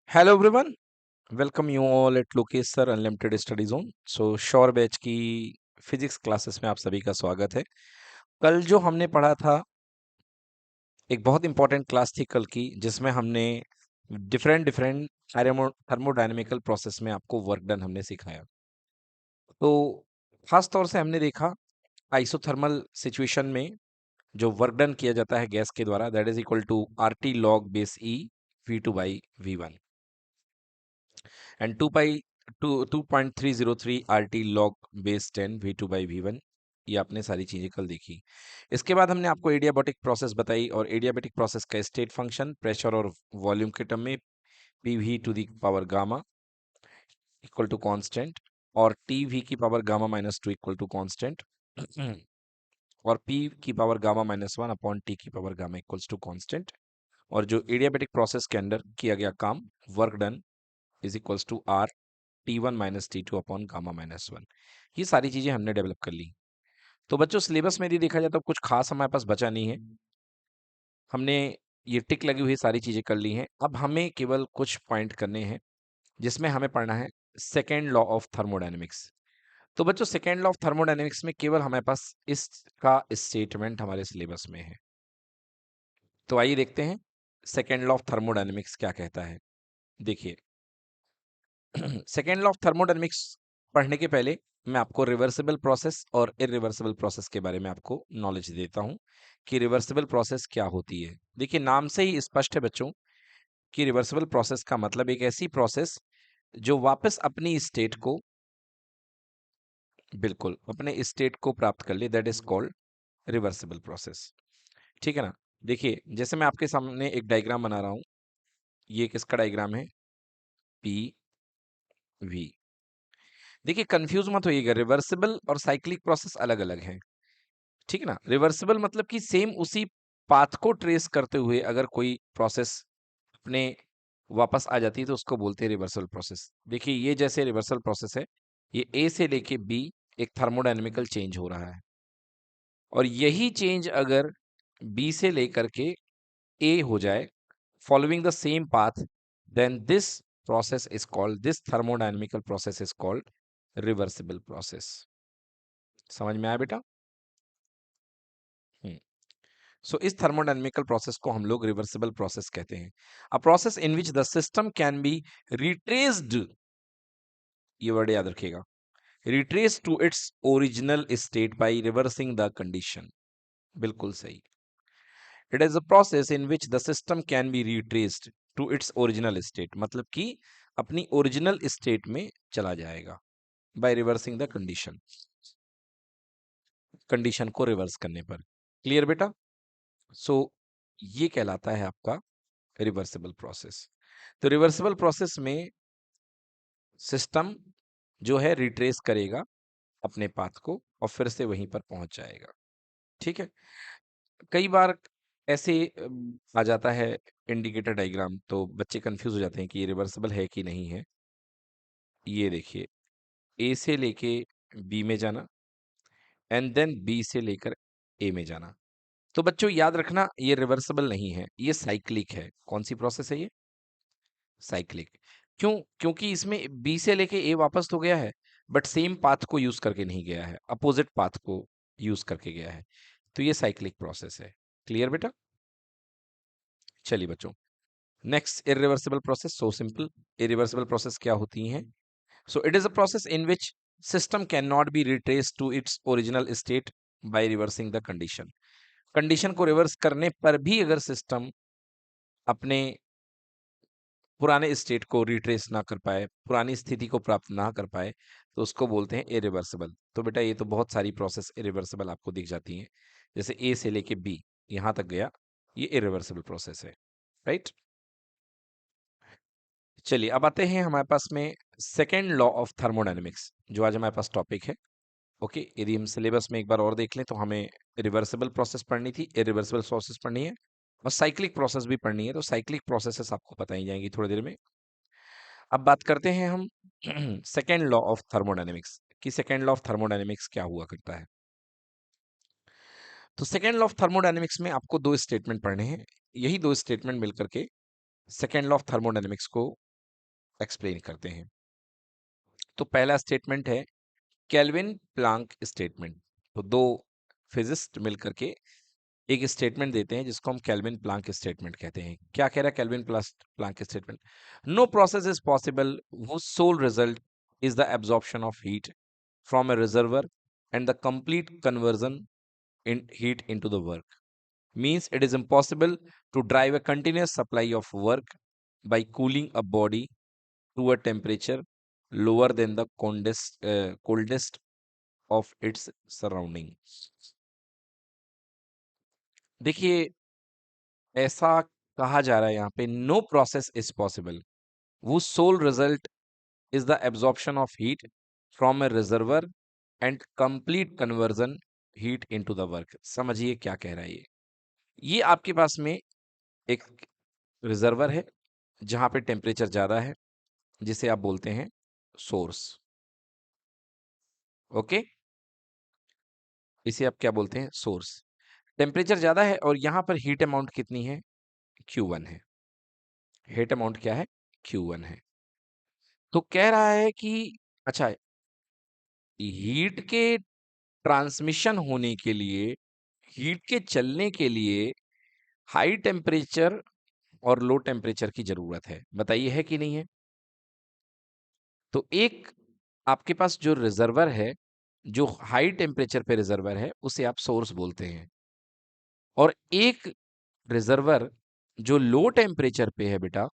Hello everyone, welcome you all at Lokesh sir unlimited study zone. Sure batch की physics classes में आप सभी का स्वागत है। कल जो हमने पढ़ा था, एक बहुत इंपॉर्टेंट क्लास थी कल की, जिसमें हमने डिफरेंट डिफरेंट थर्मोडायनेमिकल प्रोसेस में आपको वर्क डन हमने सिखाया। तो खास तौर से हमने देखा आइसोथर्मल सिचुएशन में जो वर्क डन किया जाता है गैस के द्वारा, that is equal to R T log base e V2/V1 and 2.303 RT log base 10 V2/V1। ये आपने सारी चीजें कल देखी। इसके बाद हमने आपको एडियाबैटिक प्रोसेस बताई, और एडियाबैटिक प्रोसेस का स्टेट फंक्शन प्रेशर और वॉल्यूम के टर्म में PV to the power gamma equal to constant, और TV की power gamma -2 equal to constant, और P की पावर गामा -1 अपॉन T की power gamma equals to constant. और जो एडियाबैटिक प्रोसेस के अंदर किया गया काम, work done is equals to R T1 - T2 upon gamma -1। ये सारी चीजें हमने डेवलप कर ली। तो बच्चों, सिलेबस में यदि देखा जाए तो कुछ खास हमारे पास बचा नहीं है। हमने ये टिक लगी हुई सारी चीजें कर ली हैं। अब हमें केवल कुछ पॉइंट करने हैं जिसमें हमें पढ़ना है सेकेंड लॉ ऑफ थर्मोडायनेमिक्स। तो बच्चों, सेकेंड लॉ ऑफ थर्मोडायनेमिक्स में केवल हमारे पास इसका स्टेटमेंट हमारे सिलेबस में है। तो आइए देखते हैं सेकेंड लॉ ऑफ थर्मोडायनेमिक्स क्या कहता है। देखिए, सेकेंड लॉ ऑफ थर्मोडायनेमिक्स पढ़ने के पहले मैं आपको रिवर्सिबल प्रोसेस और इरिवर्सिबल प्रोसेस के बारे में आपको नॉलेज देता हूं कि रिवर्सिबल प्रोसेस क्या होती है। देखिए, नाम से ही स्पष्ट है बच्चों कि रिवर्सिबल प्रोसेस का मतलब एक ऐसी प्रोसेस जो वापस अपनी स्टेट को, बिल्कुल अपने स्टेट को प्राप्त कर ले, that is called reversible process. ठीक है ना। देखिए, जैसे मैं आपके सामने एक डायग्राम बना रहा हूं, ये किसका डायग्राम है? PV। देखिए, कंफ्यूज मत होइएगा, रिवर्सिबल और साइक्लिक प्रोसेस अलग अलग हैं। ठीक है ना। रिवर्सिबल मतलब कि सेम उसी पाथ को ट्रेस करते हुए अगर कोई प्रोसेस अपने वापस आ जाती है तो उसको बोलते हैं रिवर्सल प्रोसेस। देखिए, ये जैसे रिवर्सल प्रोसेस है, ये ए से लेके बी एक थर्मोडायनेमिकल चेंज हो रहा है, और यही चेंज अगर बी से लेकर के ए हो जाए following the same path, then this process is called, this thermodynamical process is called reversible process. समझ में आया बेटा? हम्म। सो इस थर्मोडायनेमिकल प्रोसेस को हम लोग रिवर्सिबल प्रोसेस कहते हैं। A process in which the system can be retraced, ये वर्ड याद रखिएगा, retrace to its original state by reversing the condition. बिल्कुल सही। It is a process in which the system can be retraced to its original state, मतलब कि अपनी original state में चला जाएगा by reversing the condition, condition को reverse करने पर। क्लियर बेटा? सो ये कहलाता है आपका रिवर्सिबल प्रोसेस। तो रिवर्सिबल प्रोसेस में सिस्टम जो है रिट्रेस करेगा अपने पाथ को और फिर से वहीं पर पहुंच जाएगा। ठीक है। कई बार ऐसे आ जाता है इंडिकेटर डायग्राम, तो बच्चे कंफ्यूज हो जाते हैं कि ये रिवर्सिबल है कि नहीं है। ये देखिए, ए से लेके बी में जाना एंड देन बी से लेकर ए में जाना। तो बच्चों याद रखना, ये रिवर्सिबल नहीं है, ये साइक्लिक है। कौन सी प्रोसेस है ये? साइक्लिक। क्यों? क्योंकि इसमें बी से लेके ए वापस तो गया है, बट सेम पाथ को यूज करके नहीं गया है, अपोजिट पाथ को यूज करके गया है। तो ये साइक्लिक प्रोसेस है। क्लियर बेटा? चलिए बच्चों, next irreversible process. So simple. Irreversible process क्या होती हैं? So it is a process in which system can not be retrace to its original state by reversing the condition. Condition को reverse करने पर भी अगर सिस्टम अपने पुराने स्टेट को रिट्रेस ना कर पाए, पुरानी स्थिति को प्राप्त ना कर पाए, तो उसको बोलते हैं इरिवर्सिबल। तो बेटा, ये तो बहुत सारी प्रोसेस इरिवर्सिबल आपको दिख जाती हैं। जैसे ए से लेके बी यहां तक गया, ये इरिवर्सिबल प्रोसेस है। राइट। चलिए, अब आते हैं हमारे पास में सेकेंड लॉ ऑफ थर्मोडायनेमिक्स, जो आज हमारे पास टॉपिक है। ओके, यदि हम सिलेबस में एक बार और देख लें तो हमें रिवर्सिबल प्रोसेस पढ़नी थी, इरिवर्सिबल प्रोसेस पढ़नी है, और साइक्लिक प्रोसेस भी पढ़नी है। तो साइक्लिक प्रोसेसेस आपको पता ही जाएंगी थोड़ी देर में। अब बात करते हैं हम सेकेंड लॉ ऑफ थर्मोडायनेमिक्स कि सेकेंड लॉ ऑफ थर्मोडायनेमिक्स क्या हुआ करता है। तो सेकेंड लॉ ऑफ थर्मोडायनेमिक्स में आपको दो स्टेटमेंट पढ़ने हैं। यही दो स्टेटमेंट मिलकर के सेकेंड लॉ ऑफ थर्मोडायनेमिक्स को एक्सप्लेन करते हैं। तो पहला स्टेटमेंट है केल्विन प्लांक स्टेटमेंट। तो दो फिजिस्ट मिलकर के एक स्टेटमेंट देते हैं जिसको हम केल्विन प्लांक स्टेटमेंट कहते हैं। क्या कह रहा है Kelvin Planck statement? No process is possible whose sole result is the absorption of heat from a reservoir and the complete conversion in heat into the work. Means it is impossible to drive a continuous supply of work by cooling a body to a temperature lower than the coldest of its surrounding. देखिए, ऐसा कहा जा रहा है यहाँ पे no process is possible whose sole result is the absorption of heat from a reservoir and complete conversion heat into the work. समझिए क्या कह रहा है ये आपके पास में एक रिजर्वर है जहां पे टेम्परेचर ज्यादा है जिसे आप बोलते हैं सोर्स। ओके, इसे आप क्या बोलते हैं? सोर्स। टेम्परेचर ज्यादा है और यहां पर हीट अमाउंट कितनी है? Q1 है। हीट अमाउंट क्या है? Q1 है। तो कह रहा है कि अच्छा, हीट के ट्रांसमिशन होने के लिए, हीट के चलने के लिए हाई टेम्परेचर और लो टेम्परेचर की जरूरत है। बताइए है कि नहीं है? तो एक आपके पास जो रिजर्वर है, जो हाई टेम्परेचर पे रिजर्वर है, उसे आप सोर्स बोलते हैं। और एक रिजर्वर जो लो टेम्परेचर पे है बेटा,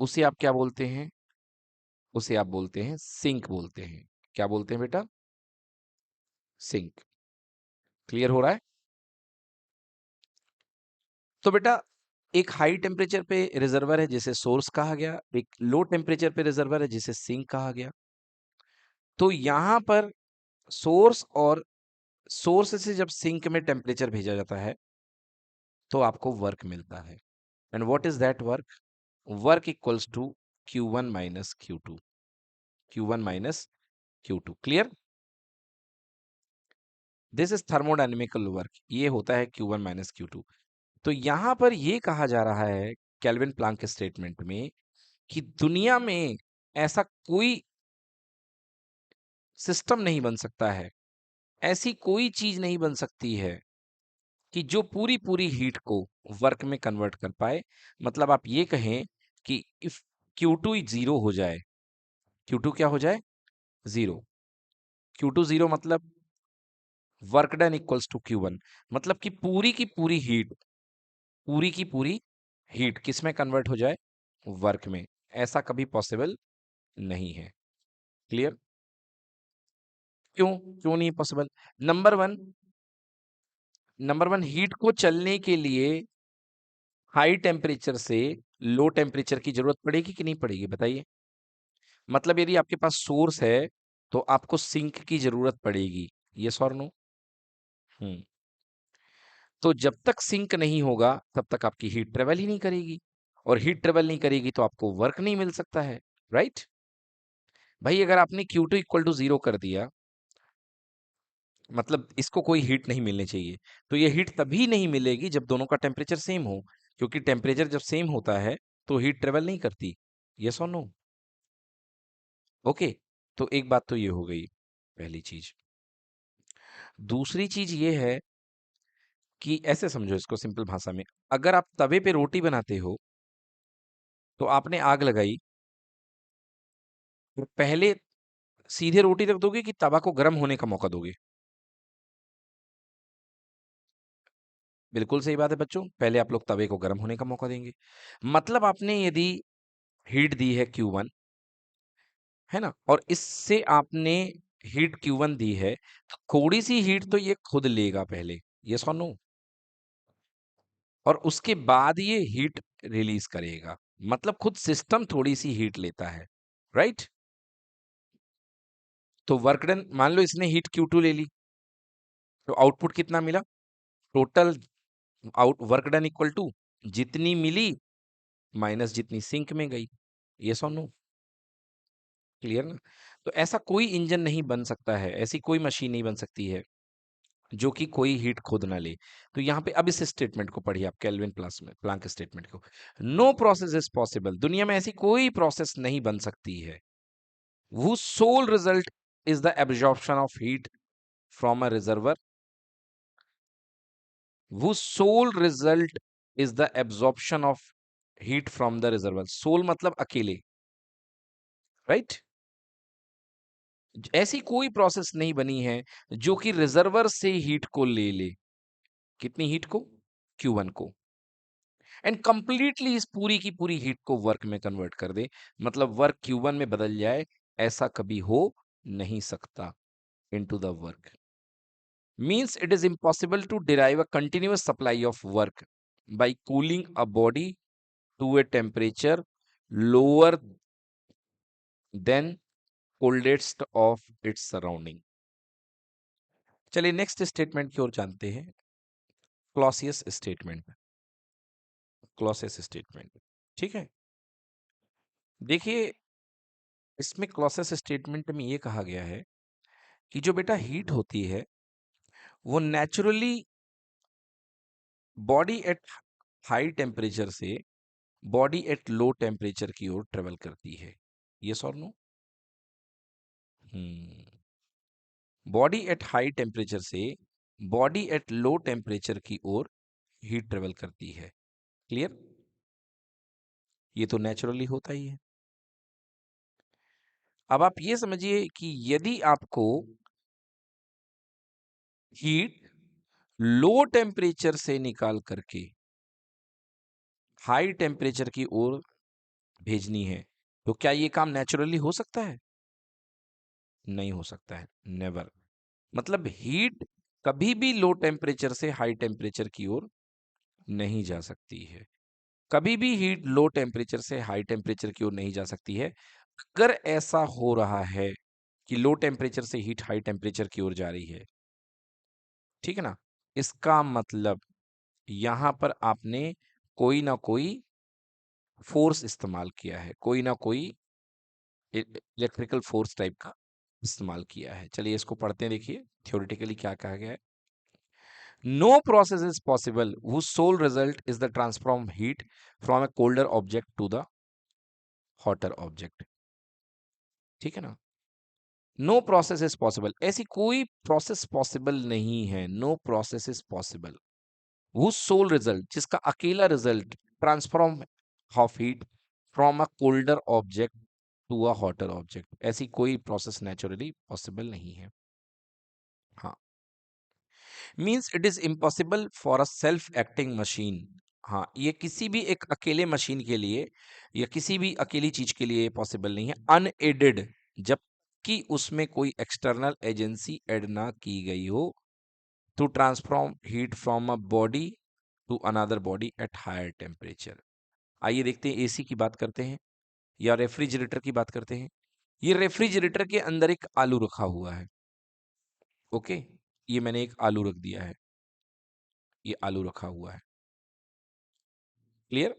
उसे आप क्या बोलते हैं? उसे आप बोलते हैं सिंक बोलते हैं। क्या बोलते हैं बेटा? सिंक। क्लियर हो रहा है? तो बेटा एक हाई टेम्परेचर पे रिजर्वर है जिसे सोर्स कहा गया, एक लो टेम्परेचर पे रिजर्वर है जिसे सिंक कहा गया। तो यहां पर सोर्स और सोर्स से जब सिंक में टेम्परेचर भेजा जाता है तो आपको वर्क मिलता है। And what is that work? Work equals to Q1 minus Q2। Q1 minus Q2। Clear? This is thermodynamical work. ये होता है Q1 माइनस Q2। तो यहां पर ये कहा जा रहा है केल्विन प्लांक स्टेटमेंट में कि दुनिया में ऐसा कोई सिस्टम नहीं बन सकता है, ऐसी कोई चीज नहीं बन सकती है कि जो पूरी पूरी हीट को वर्क में कन्वर्ट कर पाए। मतलब आप ये कहें कि इफ Q2 जीरो हो जाए, Q2 क्या हो जाए? जीरो। Q2 जीरो मतलब work done equals to Q1। मतलब कि पूरी की पूरी हीट किस में कन्वर्ट हो जाए? वर्क में। ऐसा कभी पॉसिबल नहीं है। क्लियर? क्यों? क्यों नहीं पॉसिबल? नंबर वन, हीट को चलने के लिए हाई टेम्परेचर से लो टेम्परेचर की जरूरत पड़ेगी कि नहीं पड़ेगी? बताइए। मतलब यदि आपके पास सोर्स है तो आपको सिंक की जरूरत पड़ेगी। यस और नो? हम्म। तो जब तक सिंक नहीं होगा तब तक आपकी हीट ट्रेवल ही नहीं करेगी, और हीट ट्रेवल नहीं करेगी तो आपको वर्क नहीं मिल सकता है। राइट? भाई अगर आपने Q2 इक्वल टू जीरो कर दिया, मतलब इसको कोई हीट नहीं मिलनी चाहिए, तो ये हीट तभी नहीं मिलेगी जब दोनों का टेम्परेचर सेम हो। क्योंकि टेम्परेचर जब सेम होता है तो हीट ट्रेवल नहीं करती। यस और नो? ओके। तो एक बात तो ये हो गई, पहली चीज। दूसरी चीज ये है कि ऐसे समझो इसको सिंपल भाषा में, अगर आप तवे पे रोटी बनाते हो तो आपने आग लगाई, तो पहले सीधे रोटी रख दोगे कि तवा को गर्म होने का मौका दोगे? बिल्कुल सही बात है बच्चों, पहले आप लोग तवे को गर्म होने का मौका देंगे। मतलब आपने यदि हीट दी है Q1, है ना, और इससे आपने हीट Q1 दी है, तो थोड़ी सी हीट तो ये खुद लेगा पहले। यस और नो? और उसके बाद ये हीट रिलीज करेगा। मतलब खुद सिस्टम थोड़ी सी हीट लेता है। राइट? तो वर्क डन, मान लो इसने हीट Q2 ले ली, तो आउटपुट कितना मिला? Total out work done equal to जितनी मिली माइनस जितनी सिंक में गई। यस और नो? क्लियर ना? तो ऐसा कोई इंजन नहीं बन सकता है, ऐसी कोई मशीन नहीं बन सकती है जो कि कोई हीट खुद ना ले। तो यहाँ पे अब इस स्टेटमेंट को पढ़िए आप, केल्विन प्लस में प्लांक स्टेटमेंट को। नो प्रोसेस इज पॉसिबल, दुनिया में ऐसी कोई प्रोसेस नहीं बन सकती है, whose sole result is the absorption of heat from a reservoir, whose sole result is the absorption of heat from the reservoir। Sole मतलब अकेले, राइट। ऐसी कोई प्रोसेस नहीं बनी है जो कि रिजर्वर से हीट को ले ले। कितनी हीट को? Q1 को, एंड कंप्लीटली इस पूरी की पूरी हीट को वर्क में कन्वर्ट कर दे, मतलब वर्क Q1 में बदल जाए, ऐसा कभी हो नहीं सकता। Into the work means it is impossible to derive a continuous supply of work by cooling a body to a temperature lower than coldest of its surrounding। चलिए नेक्स्ट स्टेटमेंट की ओर जानते हैं, क्लॉसियस स्टेटमेंट। क्लॉसियस स्टेटमेंट, ठीक है। देखिए, इसमें Clausius statement में ये कहा गया है कि जो बेटा हीट होती है वो naturally body at high temperature से बॉडी एट लो टेम्परेचर की ओर ट्रेवल करती है। यस और no? Body at high temperature से बॉडी एट लो टेम्परेचर की ओर हीट ट्रेवल करती है। क्लियर? ये तो नेचुरली होता ही है। अब आप ये समझिए कि यदि आपको हीट लो टेम्परेचर से निकाल करके हाई टेम्परेचर की ओर भेजनी है, तो क्या ये काम नेचुरली हो सकता है? नहीं हो सकता है, नेवर। मतलब हीट कभी भी लो टेम्परेचर से हाई टेम्परेचर की ओर नहीं जा सकती है। कभी भी हीट लो टेम्परेचर से हाई टेम्परेचर की ओर नहीं जा सकती है। अगर ऐसा हो रहा है कि लो टेम्परेचर से हीट हाई टेम्परेचर की ओर जा रही है, ठीक है ना, इसका मतलब यहां पर आपने कोई ना कोई फोर्स इस्तेमाल किया है, कोई ना कोई इलेक्ट्रिकल फोर्स टाइप का इस्तेमाल किया है। चलिए इसको पढ़ते हैं, देखिए थ्योरेटिकली क्या कहा गया है। No process is possible whose sole result is the transfer of heat from a colder object to the hotter object। ठीक है ना? नो प्रोसेस इज पॉसिबल, ऐसी कोई प्रोसेस पॉसिबल नहीं है। No process is possible whose sole result, जिसका अकेला result transform of heat from a colder object to a hotter object, ऐसी कोई प्रोसेस नेचुरली पॉसिबल नहीं है। हाँ, means it is impossible for a self acting machine. हाँ, ये किसी भी एक अकेले मशीन के लिए या किसी भी अकेली चीज के लिए पॉसिबल नहीं है, अनएडेड, जबकि उसमें कोई एक्सटर्नल एजेंसी ऐड ना की गई हो, to transform heat from a body to another body at higher temperature. आइए देखते हैं, एसी की बात करते हैं या रेफ्रिजरेटर की बात करते हैं। ये रेफ्रिजरेटर के अंदर एक आलू रखा हुआ है, ओके। ये मैंने एक आलू रख दिया है, ये आलू रखा हुआ है, क्लियर।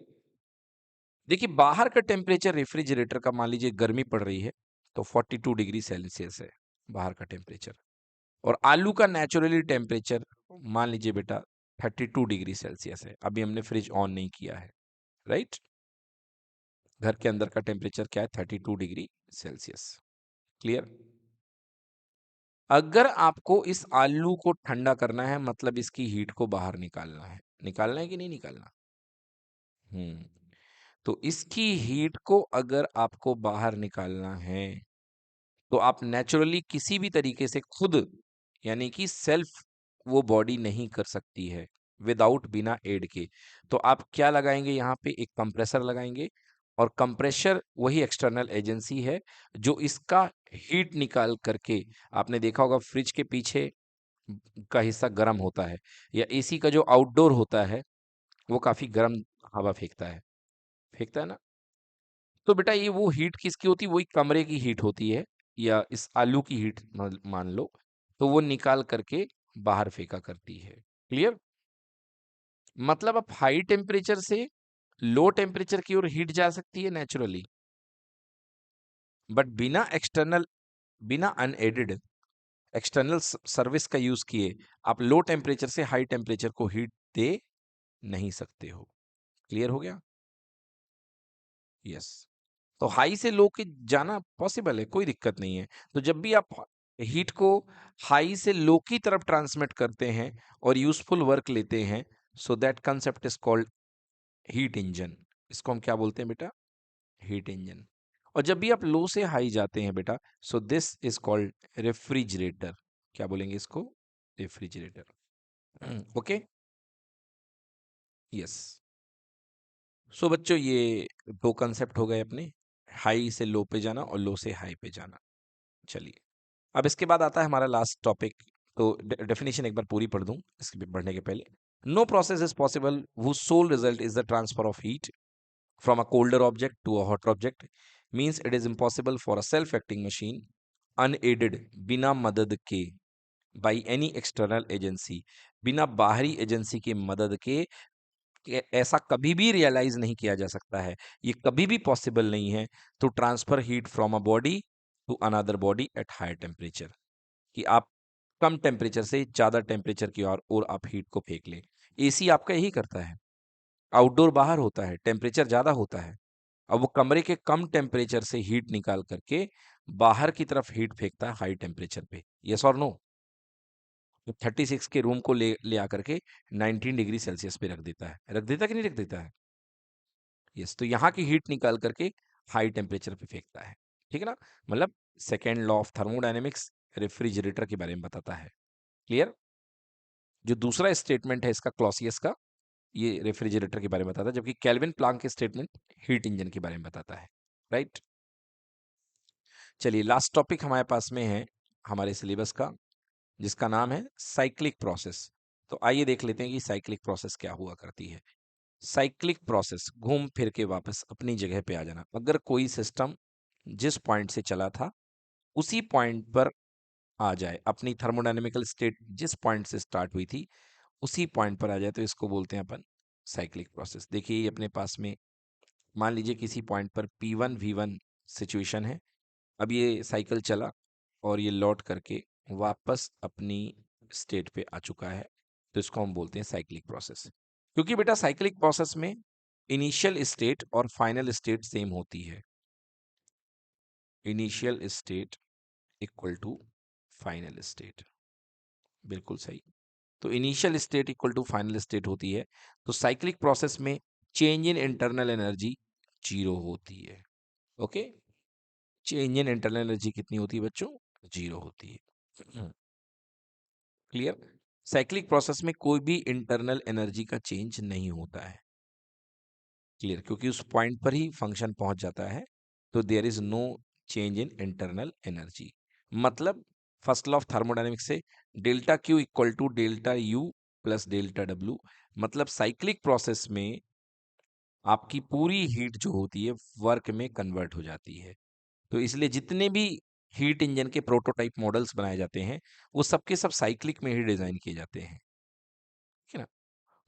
देखिए बाहर का टेम्परेचर रेफ्रिजरेटर का, मान लीजिए गर्मी पड़ रही है तो 42 डिग्री सेल्सियस है बाहर का टेम्परेचर, और आलू का नेचुरली टेम्परेचर मान लीजिए बेटा 32 डिग्री सेल्सियस है। अभी हमने फ्रिज ऑन नहीं किया है, राइट। घर के अंदर का टेम्परेचर क्या है? 32 डिग्री सेल्सियस, क्लियर। अगर आपको इस आलू को ठंडा करना है, मतलब इसकी हीट को बाहर निकालना है, निकालना है कि नहीं निकालना? हम्म, तो इसकी हीट को अगर आपको बाहर निकालना है तो आप नेचुरली किसी भी तरीके से खुद, यानी कि सेल्फ, वो बॉडी नहीं कर सकती है विदाउट, बिना एड के। तो आप क्या लगाएंगे? यहाँ पे एक कंप्रेसर लगाएंगे, और कंप्रेसर वही एक्सटर्नल एजेंसी है जो इसका हीट निकाल करके, आपने देखा होगा फ्रिज के पीछे का हिस्सा गर्म होता है, या एसी का जो आउटडोर होता है वो काफी गर्म हवा फेंकता है ना। तो बेटा ये वो हीट किसकी होती है? वही कमरे की हीट होती है, या इस आलू की हीट मान लो, तो वो निकाल करके बाहर फेंका करती है, क्लियर। मतलब अब हाई टेम्परेचर से लो टेम्परेचर की ओर हीट जा सकती है नेचुरली, बट बिना एक्सटर्नल, बिना अनएडेड, एक्सटर्नल सर्विस का यूज किए आप लो टेम्परेचर से हाई टेम्परेचर को हीट दे नहीं सकते हो। क्लियर हो गया? यस। तो हाई से लो के जाना पॉसिबल है, कोई दिक्कत नहीं है। तो जब भी आप हीट को हाई से लो की तरफ ट्रांसमिट करते हैं और यूजफुल वर्क लेते हैं, so that concept is called heat engine. इसको हम क्या बोलते हैं बेटा? Heat engine. और जब भी आप लो से हाई जाते हैं बेटा, so this is called refrigerator. क्या बोलेंगे इसको? रेफ्रिजरेटर। ओके। यस। सो बच्चों ये दो कंसेप्ट हो गए अपने, हाई से लो पे जाना और लो से हाई पे जाना। चलिए, अब इसके बाद आता है हमारा लास्ट टॉपिक। तो डेफिनेशन एक बार पूरी पढ़ दूं इसके बढ़ने के पहले। No process is possible whose sole result is the transfer of heat from a colder object to a hotter object, means it is impossible for a self-acting machine unaided, बिना मदद के, by any external agency, बिना बाहरी agency की मदद के, ऐसा कभी भी रियलाइज नहीं किया जा सकता है, ये कभी भी पॉसिबल नहीं है, to transfer heat from a body to another body at higher temperature, कि आप कम टेम्परेचर से ज्यादा टेम्परेचर की और आप हीट को फेंक लें। एसी आपका यही करता है। आउटडोर बाहर होता है, टेम्परेचर ज्यादा होता है, अब वो कमरे के कम टेम्परेचर से हीट निकाल करके बाहर की तरफ हीट फेंकता है हाई टेम्परेचर पे। यस और नो? तो 36 के रूम को ले आकर के 19 डिग्री सेल्सियस पे रख देता कि नहीं रख देता है? यस। तो यहाँ की हीट निकाल करके हाई टेम्परेचर पे फेंकता है। ठीक है ना? मतलब second law of thermodynamics refrigerator के बारे में बताता है। क्लियर? जो दूसरा स्टेटमेंट है इसका, क्लॉसियस का, ये रेफ्रिजरेटर के बारे में बताता है, जबकि केल्विन प्लांक के स्टेटमेंट हीट इंजन के बारे में बताता है। राइट? चलिए, लास्ट टॉपिक हमारे पास में है हमारे सिलेबस का, जिसका नाम है साइक्लिक प्रोसेस। तो आइए देख लेते हैं कि साइक्लिक प्रोसेस क्या हुआ करती है। साइक्लिक प्रोसेस, घूम फिर के वापस अपनी जगह पे आ जाना। अगर कोई सिस्टम जिस पॉइंट से चला था उसी पॉइंट पर आ जाए, अपनी थर्मोडायनेमिकल स्टेट जिस पॉइंट से स्टार्ट हुई थी उसी पॉइंट पर आ जाए, तो इसको बोलते हैं अपन साइक्लिक प्रोसेस। देखिए ये अपने पास में, मान लीजिए किसी पॉइंट पर P1 V1 सिचुएशन है। अब ये साइकिल चला और ये लौट करके वापस अपनी स्टेट पे आ चुका है, तो इसको हम बोलते हैं साइक्लिक प्रोसेस। क्योंकि बेटा साइक्लिक प्रोसेस में इनिशियल स्टेट और फाइनल स्टेट सेम होती है। Initial state equal to final state, बिल्कुल सही। तो initial state equal to final state होती है। तो साइक्लिक प्रोसेस में change in internal energy zero होती है। Okay, change in internal energy कितनी होती है बच्चों? जीरो होती है। क्लियर? साइक्लिक प्रोसेस में कोई भी इंटरनल एनर्जी का चेंज नहीं होता है। क्लियर? क्योंकि उस पॉइंट पर ही फंक्शन पहुंच जाता है, तो there is no change in internal energy. मतलब फर्स्ट लॉ ऑफ थर्मोडायनेमिक्स से delta Q equal to delta U plus delta W, मतलब साइक्लिक प्रोसेस में आपकी पूरी हीट जो होती है वर्क में कन्वर्ट हो जाती है। तो इसलिए जितने भी हीट इंजन के प्रोटोटाइप मॉडल्स बनाए जाते हैं वो सबके सब साइक्लिक में ही डिजाइन किए जाते हैं। ठीक है ना?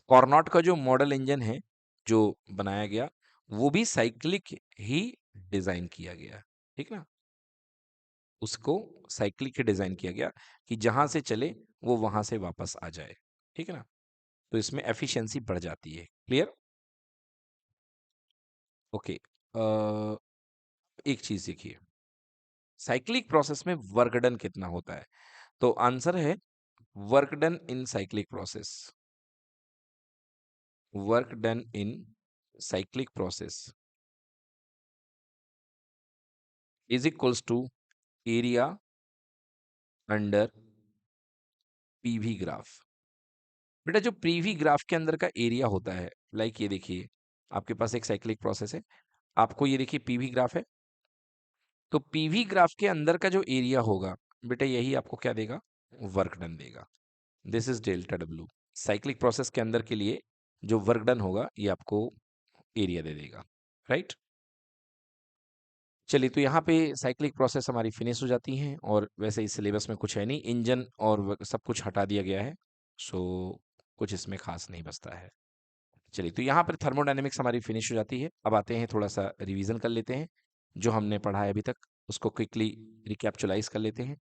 कॉर्नॉट का जो मॉडल इंजन है जो बनाया गया, वो भी साइक्लिक ही डिजाइन किया गया। ठीक ना? उसको साइक्लिक ही डिजाइन किया गया कि जहां से चले वो वहां से वापस आ जाए। ठीक है ना? तो इसमें एफिशिएंसी बढ़ जाती है। क्लियर? ओके। एक चीज देखिए, साइक्लिक प्रोसेस में वर्क डन कितना होता है? तो आंसर है work done in cyclic process, work done in cyclic process is equals to area under PV graph. बेटा जो पीवी ग्राफ के अंदर का एरिया होता है, लाइक ये देखिए आपके पास एक साइक्लिक प्रोसेस है, आपको ये देखिए पीवी ग्राफ है, तो पीवी ग्राफ के अंदर का जो एरिया होगा बेटा यही आपको क्या देगा? वर्क डन देगा। This is delta W. Cyclic process के अंदर के लिए जो वर्क डन होगा ये आपको एरिया दे देगा। राइट? चलिए, तो यहाँ पे साइक्लिक प्रोसेस हमारी फिनिश हो जाती हैं, और वैसे इस सिलेबस में कुछ है नहीं, इंजन और सब कुछ हटा दिया गया है। सो कुछ इसमें खास नहीं बचता है। चलिए, तो यहाँ पर थर्मोडायनेमिक्स हमारी फिनिश हो जाती है। अब आते हैं थोड़ा सा रिवीजन कर लेते हैं जो हमने पढ़ा है अभी तक, उसको क्विकली रिकैप्चुलाइज कर लेते हैं।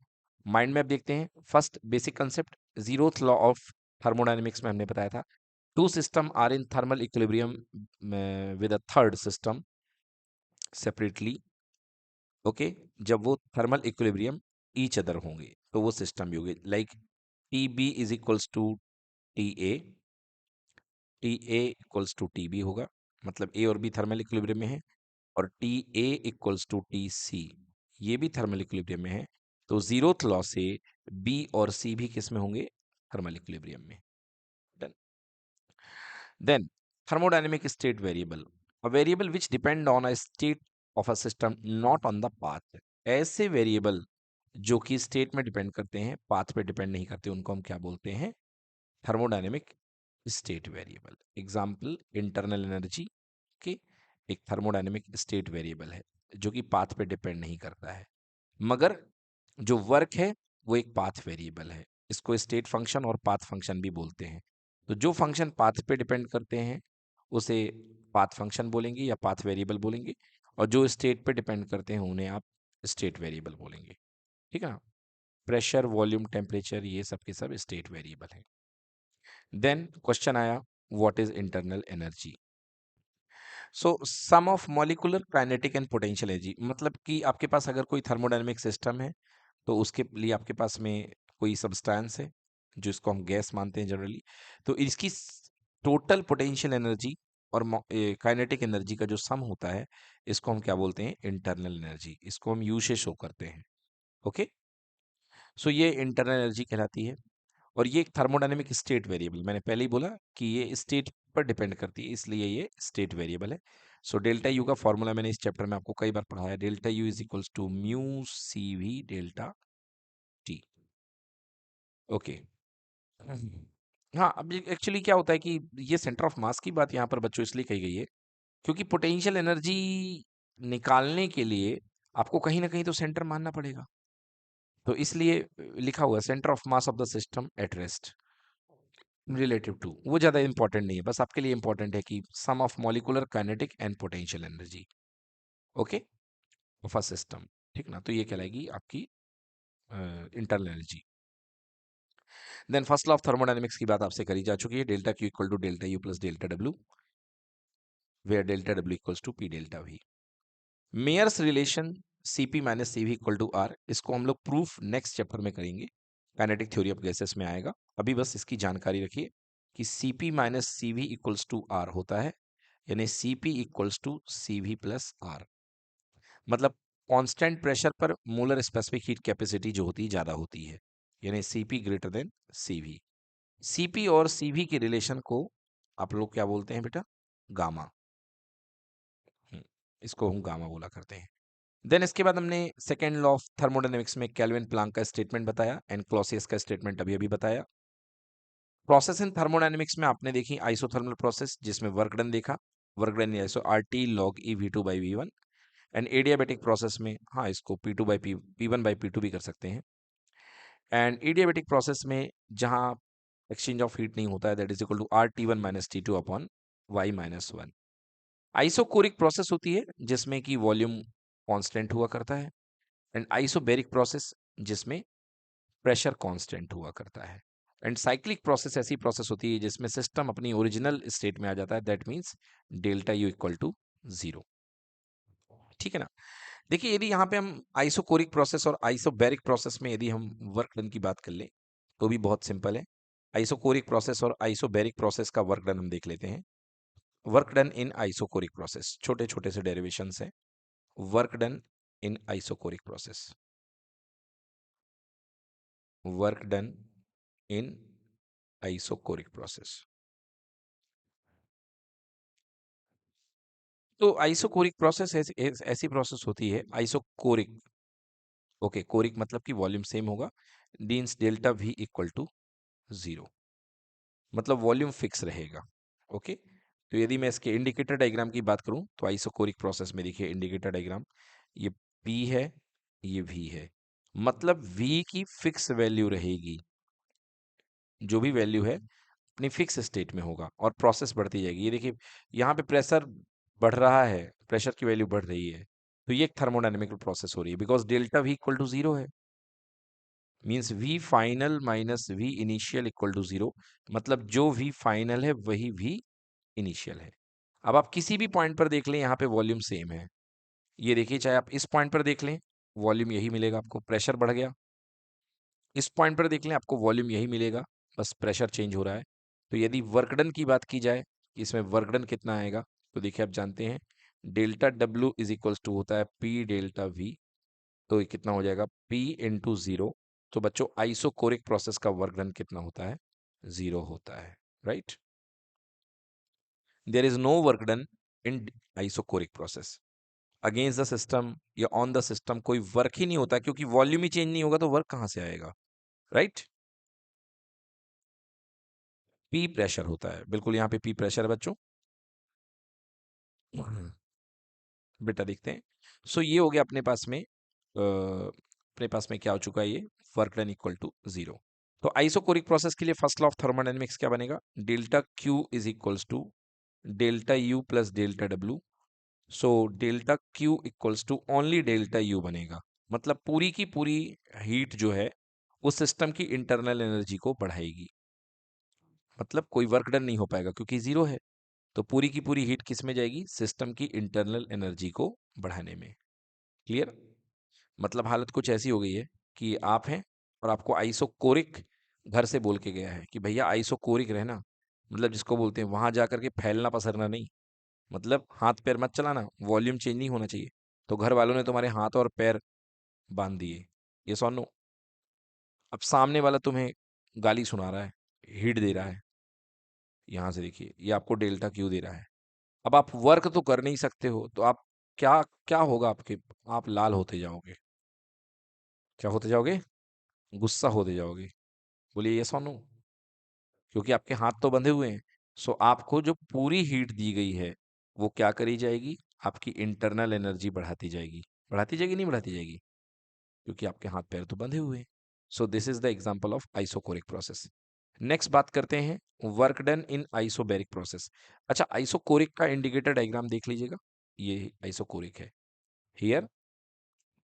माइंड मैप देखते हैं। First basic concept, zeroth law of thermodynamics में हमने बताया था, two system are in thermal equilibrium with a third system separately, okay, जब वो थर्मल इक्विलिब्रियम ईच अदर होंगे तो वो सिस्टम भी होंगे, like T B is equals to T A equals to T B होगा, मतलब ए और बी थर्मल इक्विलिब्रियम में है, और T A equals to T C, ये भी थर्मल इक्विलिब्रियम में है। तो जीरोथ लॉ से बी और सी भी किस में होंगे, थर्मल इक्विलिब्रियम में। Done. Then thermodynamic state variable, a variable which depend on a state of a system not on the path। ऐसे वेरिएबल जो कि स्टेट में डिपेंड करते हैं, पाथ पे डिपेंड नहीं करते, उनको हम क्या बोलते हैं, thermodynamic state variable. Example, internal energy के एक थर्मोडायनेमिक स्टेट वेरिएबल है जो कि पाथ पे डिपेंड नहीं करता है, मगर जो वर्क है वो एक पाथ वेरिएबल है। इसको स्टेट फंक्शन और पाथ फंक्शन भी बोलते हैं। तो जो फंक्शन पाथ पे डिपेंड करते हैं उसे पाथ फंक्शन बोलेंगे या पाथ वेरिएबल बोलेंगे, और जो स्टेट पे डिपेंड करते हैं उन्हें आप स्टेट वेरिएबल बोलेंगे। ठीक है ना। प्रेशर, वॉल्यूम, टेम्परेचर, ये सब के सब स्टेट वेरिएबल हैं। देन क्वेश्चन आया, what is internal energy. So sum of molecular kinetic and potential energy, मतलब कि आपके पास अगर कोई थर्मोडायनेमिक सिस्टम है तो उसके लिए आपके पास में कोई सब्सटेंस है जो इसको हम गैस मानते हैं जनरली, तो इसकी टोटल पोटेंशियल एनर्जी और काइनेटिक एनर्जी का जो सम होता है इसको हम क्या बोलते हैं, इंटरनल एनर्जी। इसको हम यू से शो करते हैं। ओके, सो ये इंटरनल एनर्जी कहलाती है। और ये एक थर्मोडायनेमिक स्टेट वेरिएबल, मैंने पहले ही बोला कि ये स्टेट पर डिपेंड करती है, इसलिए ये स्टेट वेरिएबल है। सो डेल्टा यू का फॉर्मूला मैंने इस चैप्टर में आपको कई बार पढ़ाया, delta U is equals to mu C V delta T. Okay. हाँ, अब एक्चुअली क्या होता है कि ये सेंटर ऑफ मास की बात यहाँ पर बच्चों इसलिए कही गई है क्योंकि पोटेंशियल एनर्जी निकालने के लिए आपको कहीं ना कहीं तो सेंटर मानना पड़ेगा, तो इसलिए लिखा हुआ है centre of mass of the system at rest relative to, वो ज्यादा इंपॉर्टेंट नहीं है, बस आपके लिए इंपॉर्टेंट है कि sum of molecular kinetic and potential energy, okay, of a system. ठीक ना, तो ये कहलाएगी आपकी internal energy. Then first law of thermodynamics की बात आपसे करी जा चुकी है, delta Q equal to delta U plus delta W, where delta W equals to P delta V. Mayer's relation CP minus CV equal to R, इसको हम लोग प्रूफ नेक्स्ट चैप्टर में करेंगे, काइनेटिक थ्योरी ऑफ गैसेस में आएगा। अभी बस इसकी जानकारी रखिए कि CP minus CV equals to R होता है, यानी CP equals to CV plus R, मतलब कांस्टेंट प्रेशर पर मोलर स्पेसिफिक हीट कैपेसिटी जो होती है ज्यादा होती है, यानी CP greater than CV. CP और सीवी के रिलेशन को आप लोग क्या बोलते हैं बेटा, गामा। हम्म, इसको हम गामा बोला करते हैं। देन इसके बाद हमने सेकेंड लॉ ऑफ थर्मोडायनेमिक्स में केल्विन प्लांक का स्टेटमेंट बताया एंड क्लॉसियस का स्टेटमेंट अभी अभी बताया। प्रोसेस इन थर्मोडायनेमिक्स में आपने देखी आइसोथर्मल प्रोसेस, जिसमें वर्क डन देखा, work done iso R T log e V two by V one. And adiabatic process में, हाँ, इसको P two by P one by P two भी कर सकते हैं। एंड एडियाबेटिक प्रोसेस में जहां एक्सचेंज ऑफ हीट नहीं होता है, that is equal to R T one minus T two upon Y minus one. Isochoric process होती है जिसमें कि वॉल्यूम कांस्टेंट हुआ करता है, एंड आइसोबेरिक प्रोसेस जिसमें प्रेशर कांस्टेंट हुआ करता है। एंड साइक्लिक प्रोसेस ऐसी प्रोसेस होती है जिसमें सिस्टम अपनी ओरिजिनल स्टेट में आ जाता है, that means delta U equal to zero. ठीक है ना। देखिए, यदि यहाँ पे हम आइसोकोरिक प्रोसेस और आइसोबैरिक प्रोसेस में यदि हम वर्क डन की बात कर लें तो भी बहुत सिंपल है। आइसोकोरिक प्रोसेस और आइसोबैरिक प्रोसेस का वर्क डन हम देख लेते हैं। Work done in isochoric process, छोटे छोटे से डेरिवेशंस हैं। Work done in isochoric process, work done in isochoric process. तो आइसोकोरिक प्रोसेस ऐसी प्रोसेस होती है, आइसोकोरिक, ओके, कोरिक मतलब कि वॉल्यूम सेम होगा, means delta V equal to zero, मतलब वॉल्यूम फिक्स रहेगा। ओके, तो यदि मैं इसके इंडिकेटर डायग्राम की बात करूं तो आइसोकोरिक प्रोसेस में देखिए इंडिकेटर डायग्राम, ये P है, ये V है, मतलब V की फिक्स वैल्यू रहेगी, जो भी वैल्यू है अपनी फिक्स स्टेट में होगा और प्रोसेस बढ़ती जाएगी। ये देखिए, यहाँ पे प्रेशर बढ़ रहा है, प्रेशर की वैल्यू बढ़ रही है, तो ये एक थर्मोडायनेमिक प्रोसेस हो रही है because delta V equal to zero है। Means V final minus V initial equal to 0, मतलब जो वी फाइनल है वही वी इनिशियल है। अब आप किसी भी पॉइंट पर देख लें, यहाँ पे वॉल्यूम सेम है। ये देखिए, चाहे आप इस पॉइंट पर देख लें, वॉल्यूम यही मिलेगा आपको, प्रेशर बढ़ गया। इस पॉइंट पर देख लें, आपको वॉल्यूम यही मिलेगा, बस प्रेशर चेंज हो रहा है। तो यदि वर्क डन की बात की जाए कि इसमें वर्क डन कितना आएगा, तो देखिए आप जानते हैं delta W is equals to होता है पी डेल्टा वी। तो ये कितना हो जाएगा, पी इंटू जीरो। तो बच्चों आइसोकोरिक प्रोसेस का वर्क डन कितना होता है, 0 होता है, right. There is no work done in isochoric process against the system या ऑन द सिस्टम, कोई वर्क ही नहीं होता, क्योंकि वॉल्यूम ही चेंज नहीं होगा तो वर्क कहां से आएगा, राइट। पी प्रेशर होता है, बिल्कुल यहाँ पे पी प्रेशर है बच्चों। बेटा देखते हैं। सो ये हो गया अपने पास में, अपने पास में क्या हो चुका है, ये वर्क डन इक्वल टू 0। तो आइसोकोरिक प्रोसेस के लिए फर्स्ट लॉ ऑफ थर्मोडायनेमिक्स क्या बनेगा, delta Q is equals to delta U plus delta W. So delta Q equals to only delta U बनेगा, मतलब पूरी की पूरी हीट जो है उस सिस्टम की इंटरनल एनर्जी को बढ़ाएगी, मतलब कोई वर्क डन नहीं हो पाएगा क्योंकि 0 है। तो पूरी की पूरी हीट किस में जाएगी, सिस्टम की इंटरनल एनर्जी को बढ़ाने में। क्लियर। मतलब हालत कुछ ऐसी हो गई है कि आप हैं और आपको आइसोकोरिक घर से बोल के गया है कि भैया आइसोकोरिक रहना, मतलब जिसको बोलते हैं वहां जाकर के फैलना पसरना नहीं, मतलब हाथ पैर मत चलाना, वॉल्यूम चेंज नहीं होना चाहिए। तो घर वालों ने तुम्हारे हाथ और पैर बांध दिए, ये सो नो। अब सामने वाला तुम्हें गाली सुना रहा है, हीट दे रहा है, यहां से देखिए ये आपको डेल्टा क्यू दे रहा है। अब आप वर्क तो कर नहीं सकते हो, तो आप क्या क्या होगा आपके, आप लाल होते जाओगे। क्या होते जाओगे, गुस्सा होते जाओगे। बोलिए यस और नो, क्योंकि आपके हाथ तो बंधे हुए हैं। सो आपको जो पूरी हीट दी गई है वो क्या करी जाएगी, आपकी इंटरनल एनर्जी बढ़ाती जाएगी नहीं बढ़ाती जाएगी, क्योंकि आपके हाथ पैर तो बंधे हुए हैं। So this is the example of isochoric process. Next बात करते हैं वर्क डन इन आइसोबैरिक प्रोसेस। अच्छा, आइसोकोरिक का इंडिकेटर डायग्राम देख लीजिएगा, ये आइसोकोरिक है। हियर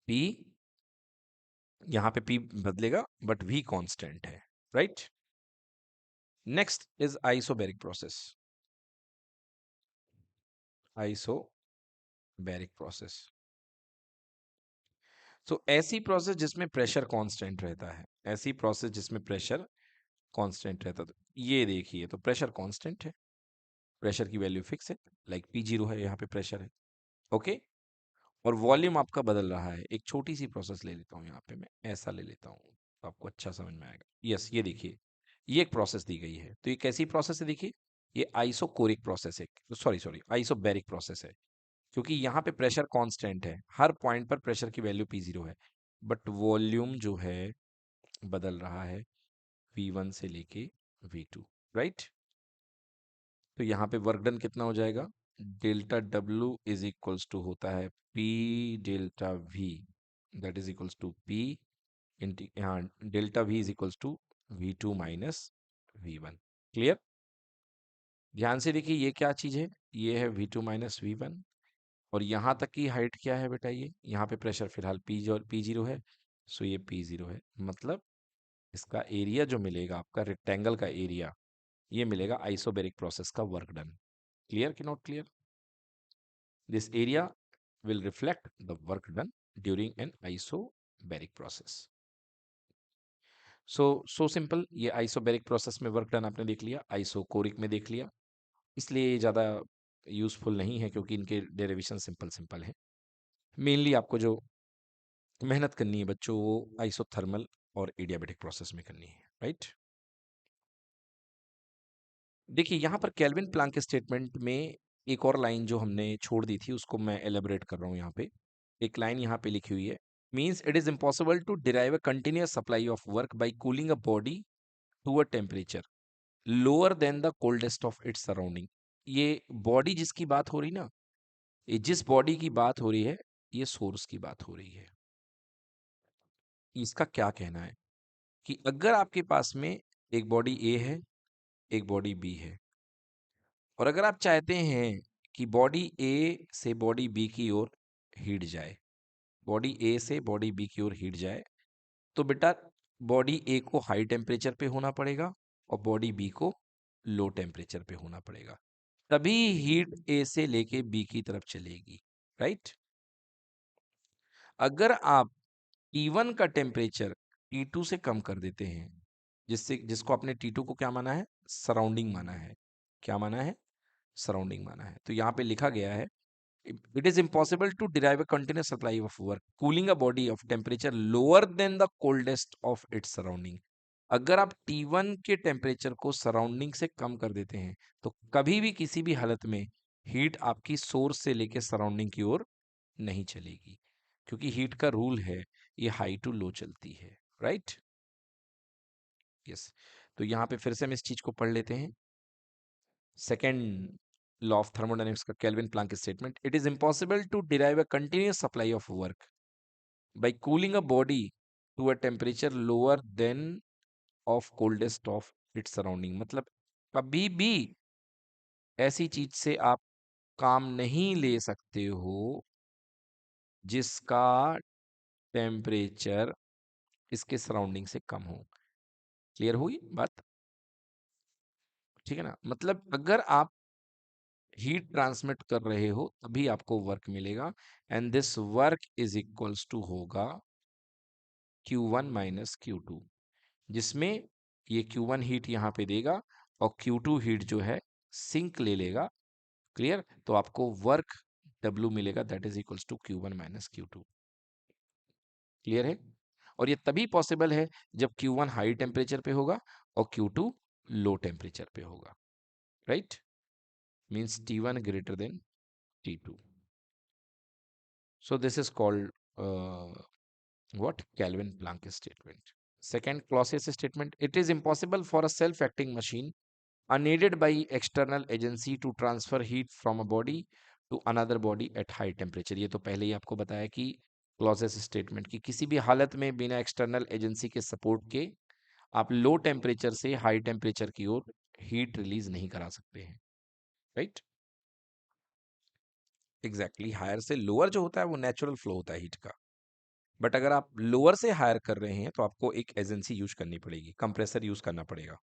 पी, यहाँ पे पी बदलेगा बट वी कांस्टेंट है, right. Next is isobaric process. Isobaric process, तो ऐसी प्रोसेस जिसमें प्रेशर कांस्टेंट रहता है, ऐसी प्रोसेस जिसमें प्रेशर कांस्टेंट रहता है। तो ये देखिए, तो प्रेशर कांस्टेंट है, प्रेशर की वैल्यू फिक्स है, लाइक पी जीरो है, यहाँ पे प्रेशर है, ओके। और वॉल्यूम आपका बदल रहा है। एक छोटी सी प्रोसेस ले लेता हूँ, यहाँ पे मैं ऐसा ले लेता हूँ तो आपको अच्छा समझ में आएगा। यस, ये देखिए, ये एक प्रोसेस दी गई है, तो ये कैसी प्रोसेस है, देखिए ये आइसोकोरिक प्रोसेस है, सॉरी सॉरी आइसोबैरिक प्रोसेस है, क्योंकि यहाँ पे प्रेशर कांस्टेंट है, हर पॉइंट पर प्रेशर की वैल्यू पी जीरो है, बट वॉल्यूम जो है बदल रहा है V1 से लेके V2, राइट। तो यहाँ पे वर्क डन कितना हो जाएगा, delta W is equals to होता है P delta V, that is equals to P into, यहाँ delta V is equals to V2 minus V1। Clear. ध्यान से देखिए ये क्या चीज है, ये है V2 माइनस V1, और यहाँ तक की हाइट क्या है बेटा, ये यहाँ पे प्रेशर फिलहाल पी जीरो है, सो ये पी जीरो है, मतलब इसका एरिया जो मिलेगा आपका रेक्टेंगल का एरिया, ये मिलेगा आइसोबैरिक प्रोसेस का वर्क डन। क्लियर कि not clear. This area will reflect the work done during an isobaric process. So simple, ये आइसोबैरिक प्रोसेस में वर्क डन आपने देख लिया, आइसोकोरिक में देख लिया, इसलिए ये ज़्यादा यूजफुल नहीं है क्योंकि इनके डेरिवेशन सिंपल सिंपल है। मेनली आपको जो मेहनत करनी है बच्चों, वो आइसोथर्मल और एडियाबैटिक प्रोसेस में करनी है, राइट। देखिए यहाँ पर केल्विन प्लांक के स्टेटमेंट में एक और लाइन जो हमने छोड़ दी थी उसको मैं एलेबोरेट कर रहा हूँ यहाँ पे। एक लाइन यहाँ पे लिखी हुई है, means it is impossible to derive a continuous supply of work by cooling a body to a temperature lower than the coldest of its surrounding. ये बॉडी जिसकी बात हो रही ना, ये जिस बॉडी की बात हो रही है, ये सोर्स की बात हो रही है। इसका क्या कहना है कि अगर आपके पास में एक बॉडी ए है, एक बॉडी बी है, और अगर आप चाहते हैं कि बॉडी ए से बॉडी बी की ओर हीट जाए, बॉडी ए से बॉडी बी की ओर हीट जाए, तो बेटा बॉडी ए को हाई टेम्परेचर पे होना पड़ेगा और बॉडी बी को लो टेम्परेचर पे होना पड़ेगा, तभी हीट ए से लेके बी की तरफ चलेगी, राइट। अगर आप T1 का टेम्परेचर T2 से कम कर देते हैं, जिसको आपने T2 को क्या माना है, सराउंडिंग माना है, क्या माना है, सराउंडिंग माना है, तो यहाँ पे लिखा गया है it is impossible to derive a continuous supply of work cooling a body of temperature lower than the coldest of its surrounding। अगर आप T1 के टेम्परेचर को सराउंडिंग से कम कर देते हैं तो कभी भी किसी भी हालत में हीट आपकी सोर्स से लेके सराउंडिंग की ओर नहीं चलेगी, क्योंकि हीट का रूल है ये हाई टू लो चलती है, राइट। यस, तो यहाँ पे फिर से हम इस चीज को पढ़ लेते हैं। सेकेंड लॉ ऑफ थर्मोडायनेमिक्स का Kelvin Planck statement, it is impossible to derive a continuous supply of work by cooling a body to a temperature lower than of coldest of its surrounding. मतलब कभी भी ऐसी चीज से आप काम नहीं ले सकते हो जिसका टेम्परेचर इसके सराउंडिंग से कम हो। क्लियर हुई बात, ठीक है ना। मतलब अगर आप हीट ट्रांसमिट कर रहे हो तभी आपको वर्क मिलेगा, and this work is equals to होगा Q1 माइनस Q2, जिसमें ये Q1 हीट यहाँ पे देगा और Q2 हीट जो है सिंक ले लेगा। क्लियर, तो आपको वर्क W मिलेगा, that is equals to Q1 minus Q2। Clear है, और ये तभी पॉसिबल है जब Q1 हाई टेम्परेचर पे होगा और Q2 लो टेम्परेचर पे होगा, right. Means T1 greater than T2। So this is called what? Kelvin-Planck statement. Second, Clausius statement. It is impossible for a self-acting machine unaided by external agency to transfer heat from a body to another body at high temperature। ये तो पहले ही आपको बताया कि clauses statement की किसी भी हालत में बिना एक्सटर्नल एजेंसी के सपोर्ट के आप लो टेम्परेचर से हाई टेम्परेचर की ओर हीट रिलीज नहीं करा सकते हैं, राइट। एग्जैक्टली, हायर से लोअर जो होता है वो नेचुरल फ्लो होता है हीट का, बट अगर आप लोअर से हायर कर रहे हैं तो आपको एक एजेंसी यूज करनी पड़ेगी, कंप्रेसर यूज करना पड़ेगा।